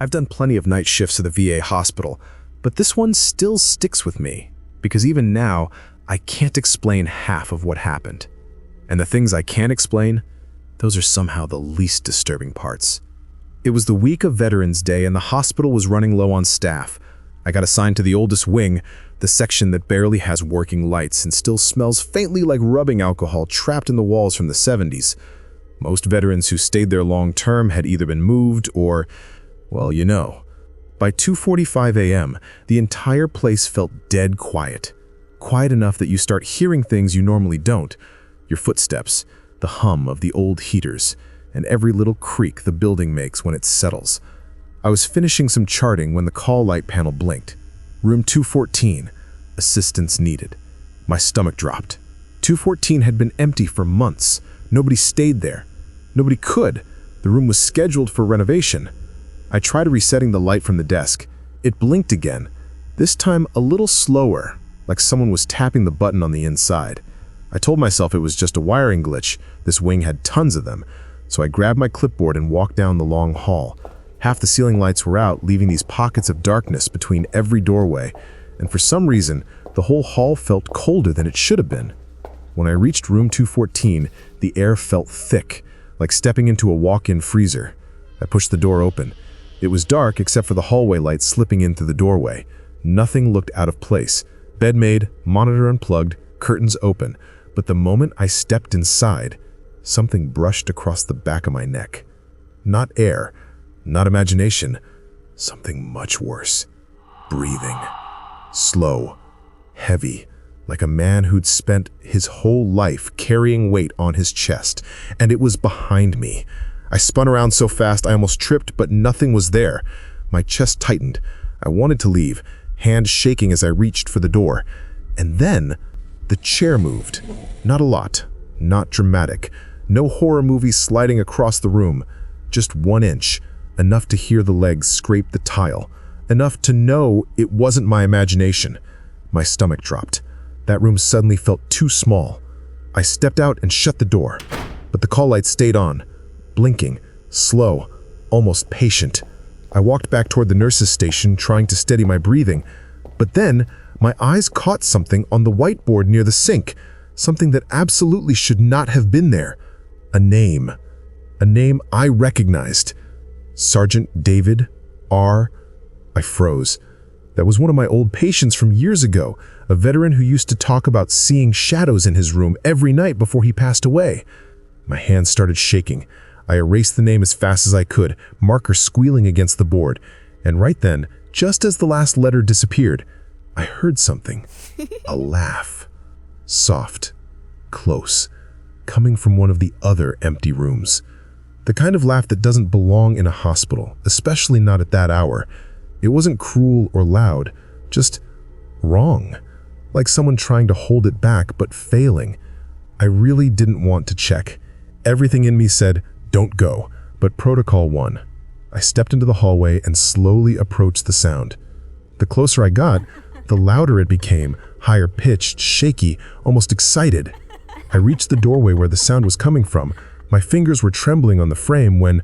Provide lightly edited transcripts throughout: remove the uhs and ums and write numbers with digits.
I've done plenty of night shifts at the VA hospital, but this one still sticks with me, because even now, I can't explain half of what happened. And the things I can't explain, those are somehow the least disturbing parts. It was the week of Veterans Day and the hospital was running low on staff. I got assigned to the oldest wing, the section that barely has working lights and still smells faintly like rubbing alcohol trapped in the walls from the 70s. Most veterans who stayed there long term had either been moved or, well, you know. By 2:45 a.m., the entire place felt dead quiet. Quiet enough that you start hearing things you normally don't. Your footsteps, the hum of the old heaters, and every little creak the building makes when it settles. I was finishing some charting when the call light panel blinked. Room 214, assistance needed. My stomach dropped. 214 had been empty for months. Nobody stayed there. Nobody could. The room was scheduled for renovation. I tried resetting the light from the desk. It blinked again, this time a little slower, like someone was tapping the button on the inside. I told myself it was just a wiring glitch. This wing had tons of them. So I grabbed my clipboard and walked down the long hall. Half the ceiling lights were out, leaving these pockets of darkness between every doorway, and for some reason, the whole hall felt colder than it should have been. When I reached room 214, the air felt thick, like stepping into a walk-in freezer. I pushed the door open. It was dark except for the hallway light slipping in through the doorway. Nothing looked out of place. Bed made, monitor unplugged, curtains open. But the moment I stepped inside, something brushed across the back of my neck. Not air, not imagination, something much worse. Breathing. Slow, heavy, like a man who'd spent his whole life carrying weight on his chest, and it was behind me. I spun around so fast I almost tripped, but nothing was there. My chest tightened. I wanted to leave, hand shaking as I reached for the door. And then, the chair moved. Not a lot, not dramatic. No horror movie sliding across the room. Just 1 inch, enough to hear the legs scrape the tile. Enough to know it wasn't my imagination. My stomach dropped. That room suddenly felt too small. I stepped out and shut the door, but the call light stayed on, blinking, slow, almost patient. I walked back toward the nurse's station, trying to steady my breathing, but then my eyes caught something on the whiteboard near the sink, something that absolutely should not have been there. A name I recognized. Sergeant David R. I froze. That was one of my old patients from years ago, a veteran who used to talk about seeing shadows in his room every night before he passed away. My hands started shaking. I erased the name as fast as I could, marker squealing against the board. And right then, just as the last letter disappeared, I heard something. A laugh. Soft. Close. Coming from one of the other empty rooms. The kind of laugh that doesn't belong in a hospital, especially not at that hour. It wasn't cruel or loud, just wrong. Like someone trying to hold it back, but failing. I really didn't want to check. Everything in me said, don't go, but protocol won. I stepped into the hallway and slowly approached the sound. The closer I got, the louder it became, higher pitched, shaky, almost excited. I reached the doorway where the sound was coming from. My fingers were trembling on the frame when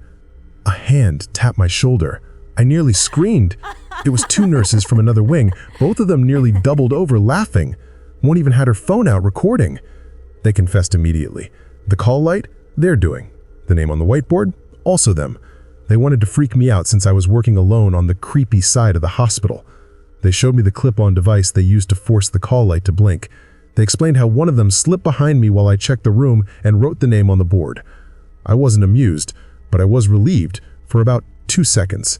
a hand tapped my shoulder. I nearly screamed. It was 2 nurses from another wing, both of them nearly doubled over laughing. One even had her phone out recording. They confessed immediately. The call light, they're doing. The name on the whiteboard, also them. They wanted to freak me out since I was working alone on the creepy side of the hospital. They showed me the clip-on device they used to force the call light to blink. They explained how one of them slipped behind me while I checked the room and wrote the name on the board. I wasn't amused, but I was relieved for about 2 seconds.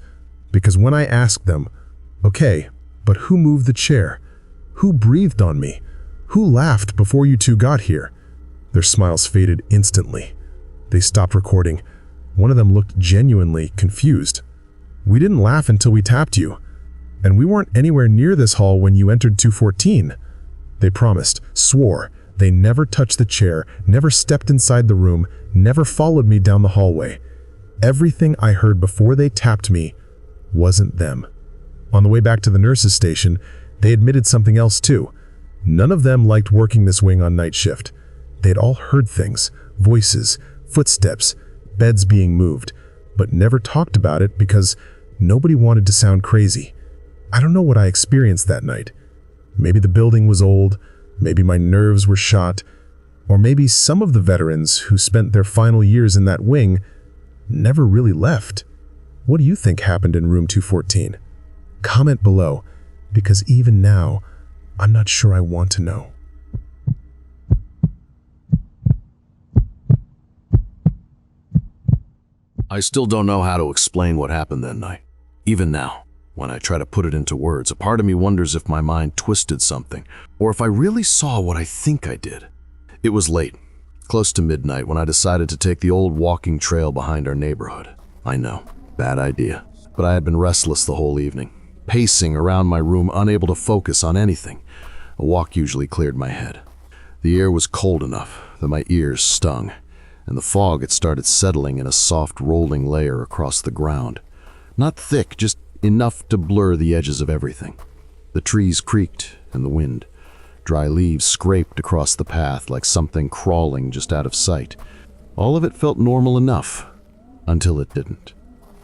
Because when I asked them, okay, but who moved the chair? Who breathed on me? Who laughed before you two got here? Their smiles faded instantly. They stopped recording. One of them looked genuinely confused. We didn't laugh until we tapped you. And we weren't anywhere near this hall when you entered 214. They promised, swore, they never touched the chair, never stepped inside the room, never followed me down the hallway. Everything I heard before they tapped me wasn't them. On the way back to the nurse's station, they admitted something else too. None of them liked working this wing on night shift. They'd all heard things, voices, footsteps, beds being moved, but never talked about it because Nobody wanted to sound crazy. I don't know what I experienced that night. Maybe the building was old, maybe my nerves were shot, or maybe some of the veterans who spent their final years in that wing never really left. What do you think happened in room 214? Comment below, because even now, I'm not sure I want to know. I still don't know how to explain what happened that night. Even now, when I try to put it into words, a part of me wonders if my mind twisted something, or if I really saw what I think I did. It was late, close to midnight, when I decided to take the old walking trail behind our neighborhood. I know, bad idea, but I had been restless the whole evening, pacing around my room, unable to focus on anything. A walk usually cleared my head. The air was cold enough that my ears stung, and the fog had started settling in a soft rolling layer across the ground. Not thick, just enough to blur the edges of everything. The trees creaked in the wind. Dry leaves scraped across the path like something crawling just out of sight. All of it felt normal enough, until it didn't.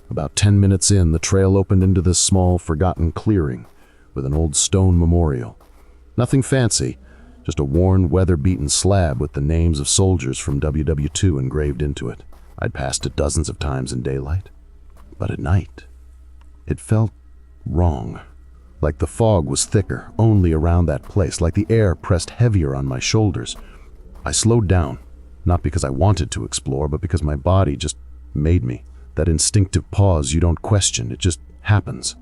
About 10 minutes in, the trail opened into this small, forgotten clearing with an old stone memorial. Nothing fancy, just a worn, weather-beaten slab with the names of soldiers from WW2 engraved into it. I'd passed it dozens of times in daylight, but at night, it felt wrong. Like the fog was thicker only around that place, like the air pressed heavier on my shoulders. I slowed down, not because I wanted to explore, but because my body just made me. That instinctive pause you don't question, it just happens.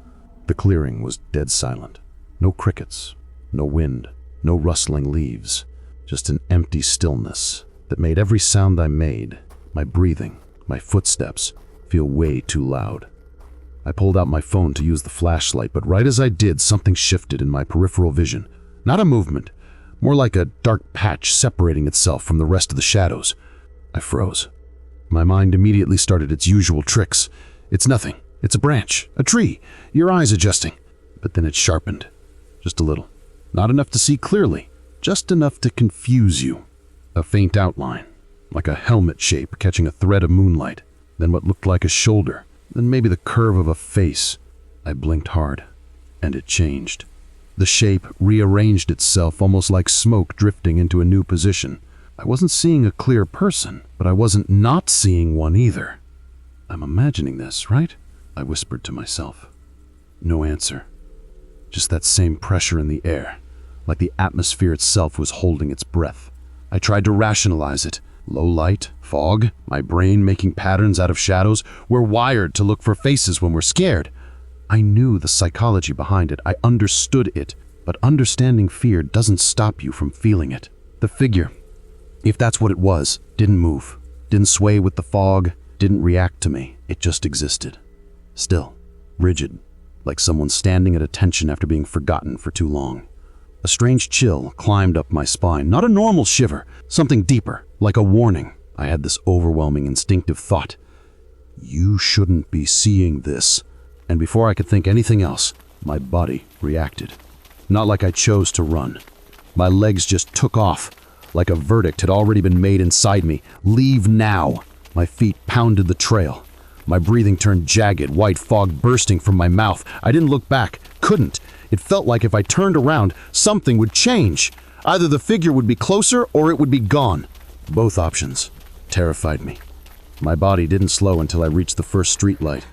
The clearing was dead silent. No crickets, no wind, no rustling leaves, just an empty stillness that made every sound I made, my breathing, my footsteps, feel way too loud. I pulled out my phone to use the flashlight, but right as I did, something shifted in my peripheral vision. Not a movement, more like a dark patch separating itself from the rest of the shadows. I froze. My mind immediately started its usual tricks. It's nothing. It's a branch, a tree, your eyes adjusting. But then it sharpened, just a little. Not enough to see clearly, just enough to confuse you. A faint outline, like a helmet shape catching a thread of moonlight, then what looked like a shoulder, then maybe the curve of a face. I blinked hard, and it changed. The shape rearranged itself almost like smoke drifting into a new position. I wasn't seeing a clear person, but I wasn't not seeing one either. I'm imagining this, right? I whispered to myself. No answer. Just that same pressure in the air, like the atmosphere itself was holding its breath. I tried to rationalize it. Low light, fog, my brain making patterns out of shadows. We're wired to look for faces when we're scared. I knew the psychology behind it. I understood it. But understanding fear doesn't stop you from feeling it. The figure, if that's what it was, didn't move, didn't sway with the fog, didn't react to me. It just existed. Still, rigid, like someone standing at attention after being forgotten for too long. A strange chill climbed up my spine, not a normal shiver, something deeper, like a warning. I had this overwhelming instinctive thought. You shouldn't be seeing this. And before I could think anything else, my body reacted. Not like I chose to run. My legs just took off, like a verdict had already been made inside me. Leave now. My feet pounded the trail. My breathing turned jagged, white fog bursting from my mouth. I didn't look back, couldn't. It felt like if I turned around, something would change. Either the figure would be closer or it would be gone. Both options terrified me. My body didn't slow until I reached the first streetlight.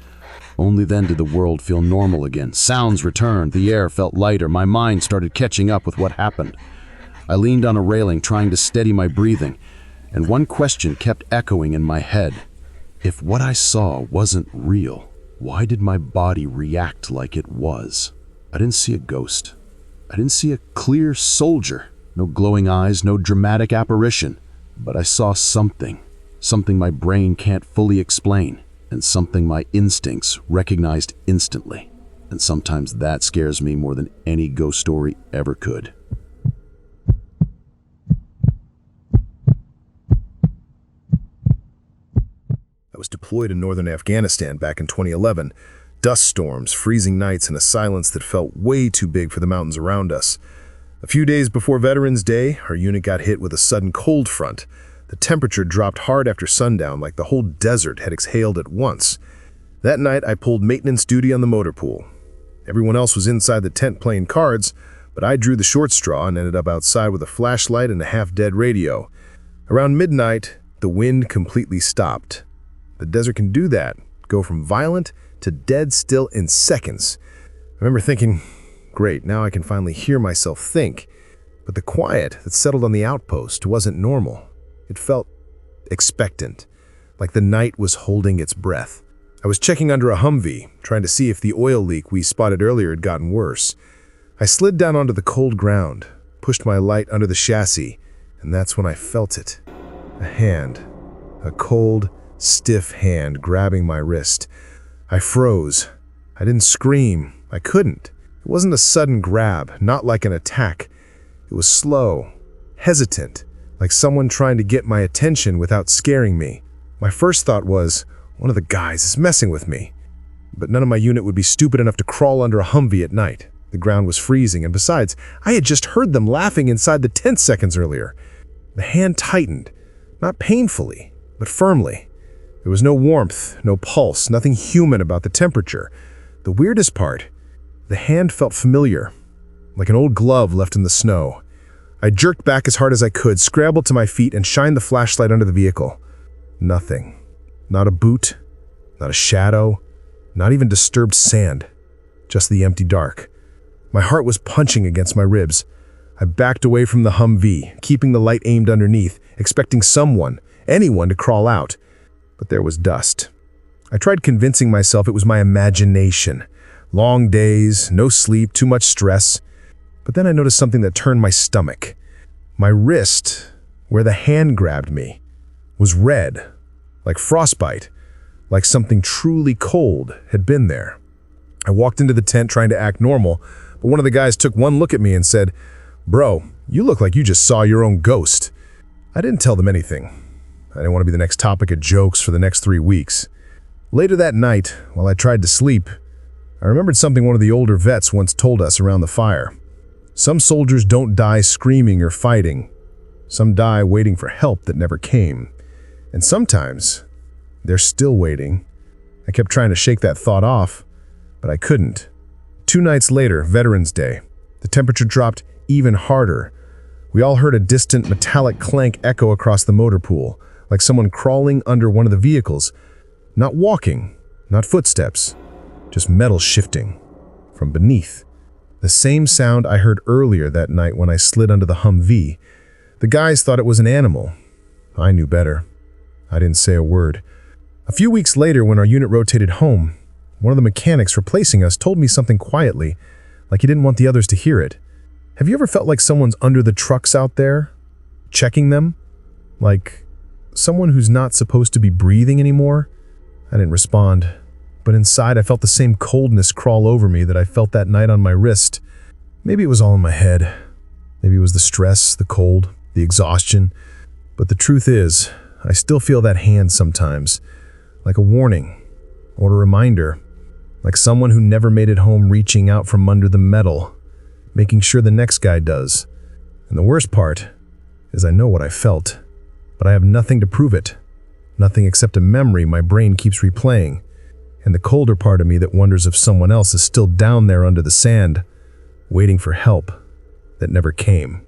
Only then did the world feel normal again. Sounds returned, the air felt lighter, my mind started catching up with what happened. I leaned on a railing, trying to steady my breathing, and one question kept echoing in my head. If what I saw wasn't real, why did my body react like it was? I didn't see a ghost. I didn't see a clear soldier. No glowing eyes, no dramatic apparition. But I saw something my brain can't fully explain, and something my instincts recognized instantly. And sometimes that scares me more than any ghost story ever could. I was deployed in northern Afghanistan back in 2011. Dust storms, freezing nights, and a silence that felt way too big for the mountains around us. A few days before Veterans Day, our unit got hit with a sudden cold front. The temperature dropped hard after sundown, like the whole desert had exhaled at once. That night, I pulled maintenance duty on the motor pool. Everyone else was inside the tent playing cards, but I drew the short straw and ended up outside with a flashlight and a half-dead radio. Around midnight, the wind completely stopped. The desert can do that, go from violent to dead still in seconds. I remember thinking, great, now I can finally hear myself think. But the quiet that settled on the outpost wasn't normal. It felt expectant, like the night was holding its breath. I was checking under a Humvee, trying to see if the oil leak we spotted earlier had gotten worse. I slid down onto the cold ground, pushed my light under the chassis, and that's when I felt it. A hand. A cold, stiff hand grabbing my wrist. I froze. I didn't scream. I couldn't. It wasn't a sudden grab, not like an attack. It was slow, hesitant, like someone trying to get my attention without scaring me. My first thought was, one of the guys is messing with me. But none of my unit would be stupid enough to crawl under a Humvee at night. The ground was freezing, and besides, I had just heard them laughing inside the tent seconds earlier. The hand tightened, not painfully, but firmly. There was no warmth, no pulse, nothing human about the temperature. The weirdest part, the hand felt familiar, like an old glove left in the snow. I jerked back as hard as I could, scrambled to my feet, and shined the flashlight under the vehicle. Nothing. Not a boot, not a shadow, not even disturbed sand. Just the empty dark. My heart was punching against my ribs. I backed away from the Humvee, keeping the light aimed underneath, expecting someone, anyone, to crawl out. But there was dust. I tried convincing myself it was my imagination. Long days, no sleep, too much stress. But then I noticed something that turned my stomach. My wrist, where the hand grabbed me, was red, like frostbite, like something truly cold had been there. I walked into the tent trying to act normal, but one of the guys took one look at me and said, "Bro, you look like you just saw your own ghost." I didn't tell them anything. I didn't want to be the next topic of jokes for the next 3 weeks. Later that night, while I tried to sleep, I remembered something one of the older vets once told us around the fire. Some soldiers don't die screaming or fighting. Some die waiting for help that never came. And sometimes, they're still waiting. I kept trying to shake that thought off, but I couldn't. 2 nights later, Veterans Day, the temperature dropped even harder. We all heard a distant metallic clank echo across the motor pool, like someone crawling under one of the vehicles. Not walking, not footsteps, just metal shifting from beneath. The same sound I heard earlier that night when I slid under the Humvee. The guys thought it was an animal. I knew better. I didn't say a word. A few weeks later, when our unit rotated home, one of the mechanics replacing us told me something quietly, like he didn't want the others to hear it. Have you ever felt like someone's under the trucks out there, checking them? Like someone who's not supposed to be breathing anymore? I didn't respond, but inside I felt the same coldness crawl over me that I felt that night on my wrist. Maybe it was all in my head. Maybe it was the stress, the cold, the exhaustion. But the truth is, I still feel that hand sometimes, like a warning or a reminder, like someone who never made it home reaching out from under the metal, making sure the next guy does. And the worst part is I know what I felt, but I have nothing to prove it, nothing except a memory my brain keeps replaying, and the colder part of me that wonders if someone else is still down there under the sand, waiting for help that never came.